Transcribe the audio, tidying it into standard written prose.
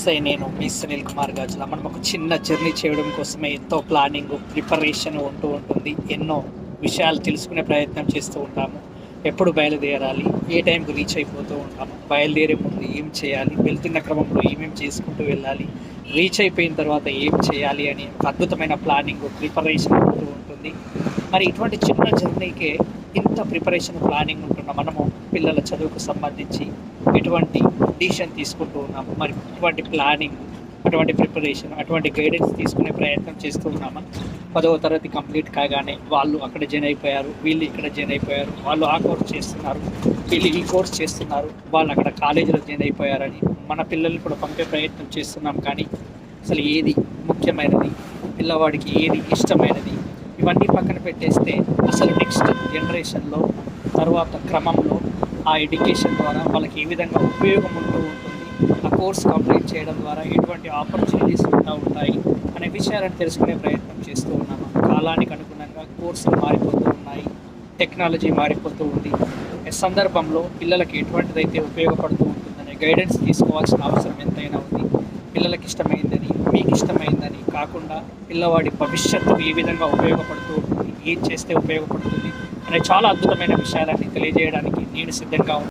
నమస్తే. నేను మీ సునీల్ కుమార్ గాజుల. మనం ఒక చిన్న జర్నీ చేయడం కోసమే ఎంతో ప్లానింగ్, ప్రిపరేషన్ ఉంటూ ఉంటుంది. ఎన్నో విషయాలు తెలుసుకునే ప్రయత్నం చేస్తూ ఉంటాము. ఎప్పుడు బయలుదేరాలి, ఏ టైంకి రీచ్ అయిపోతూ ఉంటాము, బయలుదేరే ముందు ఏం చేయాలి, వెళ్తున్న క్రమంలో ఏమేమి చేసుకుంటూ వెళ్ళాలి, రీచ్ అయిపోయిన తర్వాత ఏం చేయాలి అని ఒక అద్భుతమైన ప్లానింగ్, ప్రిపరేషన్ ఉంటూ ఉంటుంది. మరి ఇటువంటి చిన్న జర్నీకే ఇంత ప్రిపరేషన్, ప్లానింగ్ ఉంటున్న మనము పిల్లల చదువుకు సంబంధించి ఎటువంటి డిసిషన్ తీసుకుంటూ ఉన్నాము. మరి ఇటువంటి ప్లానింగ్, అటువంటి ప్రిపరేషన్, అటువంటి గైడెన్స్ తీసుకునే ప్రయత్నం చేస్తూ ఉన్నామా? 10వ తరగతి కంప్లీట్ కాగానే వాళ్ళు అక్కడ జాయిన్ అయిపోయారు, వీళ్ళు ఇక్కడ జాయిన్ అయిపోయారు, వాళ్ళు ఆ కోర్స్ చేస్తున్నారు, వీళ్ళు ఈ కోర్స్ చేస్తున్నారు, వాళ్ళు అక్కడ కాలేజీలో జాయిన్ అయిపోయారని మన పిల్లల్ని కూడా పంపే ప్రయత్నం చేస్తున్నాం. కానీ అసలు ఏది ముఖ్యమైనది, పిల్లవాడికి ఏది ఇష్టమైనది, ఇవన్నీ పక్కన పెట్టేస్తే అసలు నెక్స్ట్ జనరేషన్లో తర్వాత క్రమంలో ఆ ఎడ్యుకేషన్ ద్వారా వాళ్ళకి ఏ విధంగా ఉపయోగం ఉంటూ ఉంటుంది, ఆ కోర్స్ కంప్లీట్ చేయడం ద్వారా ఎటువంటి ఆపర్చునిటీస్ ఉంటాయి అనే విషయాలను తెలుసుకునే ప్రయత్నం చేస్తూ ఉన్నాము. కాలానికి అనుగుణంగా కోర్సులు మారిపోతూ ఉన్నాయి, టెక్నాలజీ మారిపోతూ ఉంది. ఈ సందర్భంలో పిల్లలకి ఎటువంటిదైతే ఉపయోగపడుతూ ఉంటుందనే గైడెన్స్ తీసుకోవాల్సిన అవసరం ఎంతైనా ఉంది. పిల్లలకి ఇష్టమైందని, మీకు ఇష్టమైందని కాకుండా పిల్లవాడి భవిష్యత్తు ఏ విధంగా ఉపయోగపడుతూ ఉంటుంది, ఏం చేస్తే ఉపయోగపడుతుంది అనే చాలా అద్భుతమైన విషయాలన్నీ తెలియజేయడానికి నేను సిద్ధంగా ఉన్నాను.